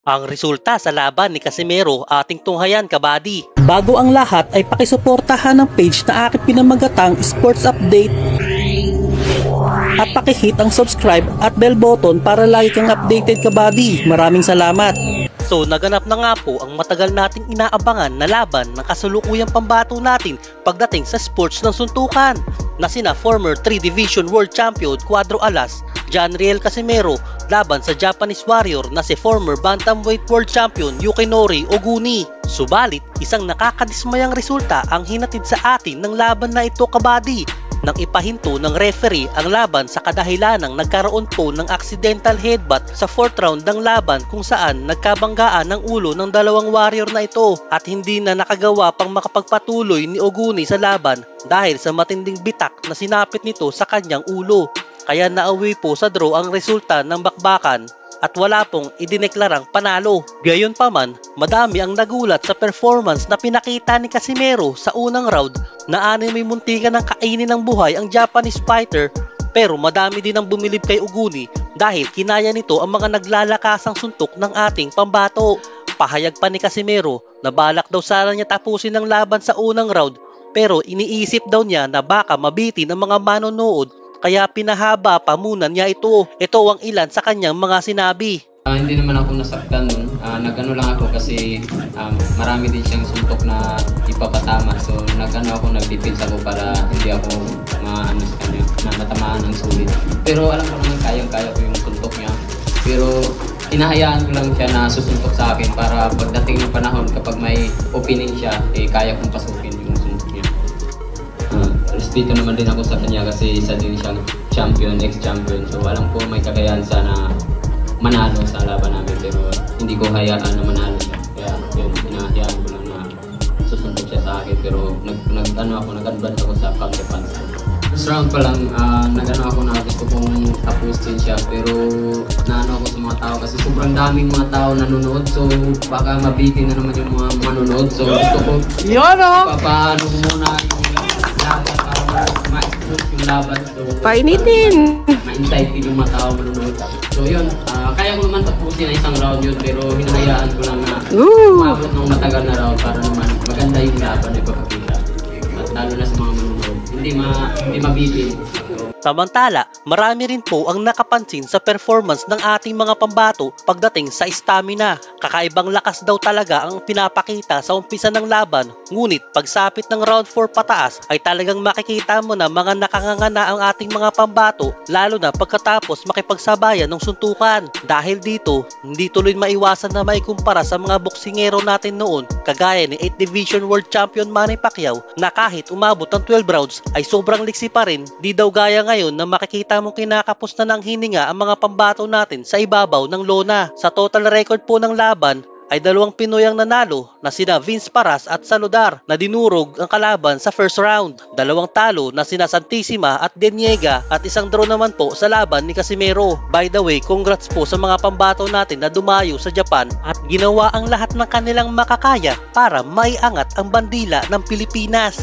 Ang resulta sa laban ni Casimero ating tunghayan, kabady. Bago ang lahat ay pakisuportahan ang page na aking pinamagatang Sports Update at pakihit ang subscribe at bell button para lagi kang updated, kabady. Maraming salamat. So naganap na nga po ang matagal nating inaabangan na laban ng kasalukuyang pambato natin pagdating sa sports ng suntukan na sina former 3 Division World Champion Cuadro Alas, John Riel Casimero laban sa Japanese Warrior na si former Bantamweight World Champion Yukinori Oguni. Subalit, isang nakakadismayang resulta ang hinatid sa atin ng laban na ito, kabady, nang ipahinto ng referee ang laban sa kadahilanang nagkaroon po ng accidental headbutt sa 4th round ng laban kung saan nagkabanggaan ng ulo ng dalawang warrior na ito at hindi na nakagawa pang makapagpatuloy ni Oguni sa laban dahil sa matinding bitak na sinapit nito sa kanyang ulo. Kaya nauwi po sa draw ang resulta ng bakbakan at wala pong idineklarang panalo. Gayunpaman, madami ang nagulat sa performance na pinakita ni Casimero sa unang round na may muntikan ng kainin ng buhay ang Japanese fighter, pero madami din ang bumilib kay Oguni dahil kinaya nito ang mga naglalakasang suntok ng ating pambato. Pahayag pa ni Casimero na balak daw sana niya tapusin ang laban sa unang round, pero iniisip daw niya na baka mabitin ang mga manonood kaya pinahaba pa muna niya ito. Ito ang ilan sa kanyang mga sinabi. Hindi naman ako nasaktan nun. Nagano lang ako kasi marami din siyang suntok na ipapatama. So nag-defense ako para hindi ako maano sa kanya, na matamaan ng sulit. Pero alam ko naman kayang-kaya ko yung suntok niya. Pero hinahayaan ko lang siya na susuntok sa akin para pagdating ng panahon kapag may opening siya, kaya kong pasukin yung suntok niya. Respeto naman din ako sa kanya kasi isa din siyang champion, ex-champion. So alam ko may kakayahan siya na manalo sa laban namin, pero hindi ko hayaan na manalo siya. Kaya yun, hinahayaan ko lang na susuntok siya sa akin, pero nag-advance ako sa counter punch. First round pa lang, ako na gusto kong tapusin siya, pero naano ako sa mga tao kasi sobrang daming mga tao nanonood, so baka mabitin na naman yung mga manonood. So gusto ko papaano ko muna yung laban para ma-expose yung laban. So painitin! Ma-incite yung mga tao manonood. So yun, kaya ko naman tapusin na isang round yun, pero hinahayaan ko lang na umabot ng matagal na round para naman maganda yung laban na ipapakita. At lalo na sa mga manonood, hindi mabitin. Samantala, marami rin po ang nakapansin sa performance ng ating mga pambato pagdating sa stamina. Kakaibang lakas daw talaga ang pinapakita sa umpisa ng laban, ngunit pagsapit ng round 4 pataas ay talagang makikita mo na mga nakanganga ang ating mga pambato, lalo na pagkatapos makipagsabayan ng suntukan. Dahil dito, hindi tuloy maiwasan na maikumpara sa mga boksingero natin noon, kagaya ni 8th Division World Champion Manny Pacquiao na kahit umabot ng 12 rounds ay sobrang liksi pa rin. Di daw gaya ngayon na makikita mong kinakapos na ng hininga ang mga pambato natin sa ibabaw ng lona. Sa total record po ng laban ay 2 Pinoy ang nanalo na sina Vince Paras at Saludar na dinurog ang kalaban sa first round. 2 talo na sina Santissima at Deniega at 1 draw naman po sa laban ni Casimero. By the way, congrats po sa mga pambato natin na dumayo sa Japan at ginawa ang lahat ng kanilang makakaya para maiangat ang bandila ng Pilipinas.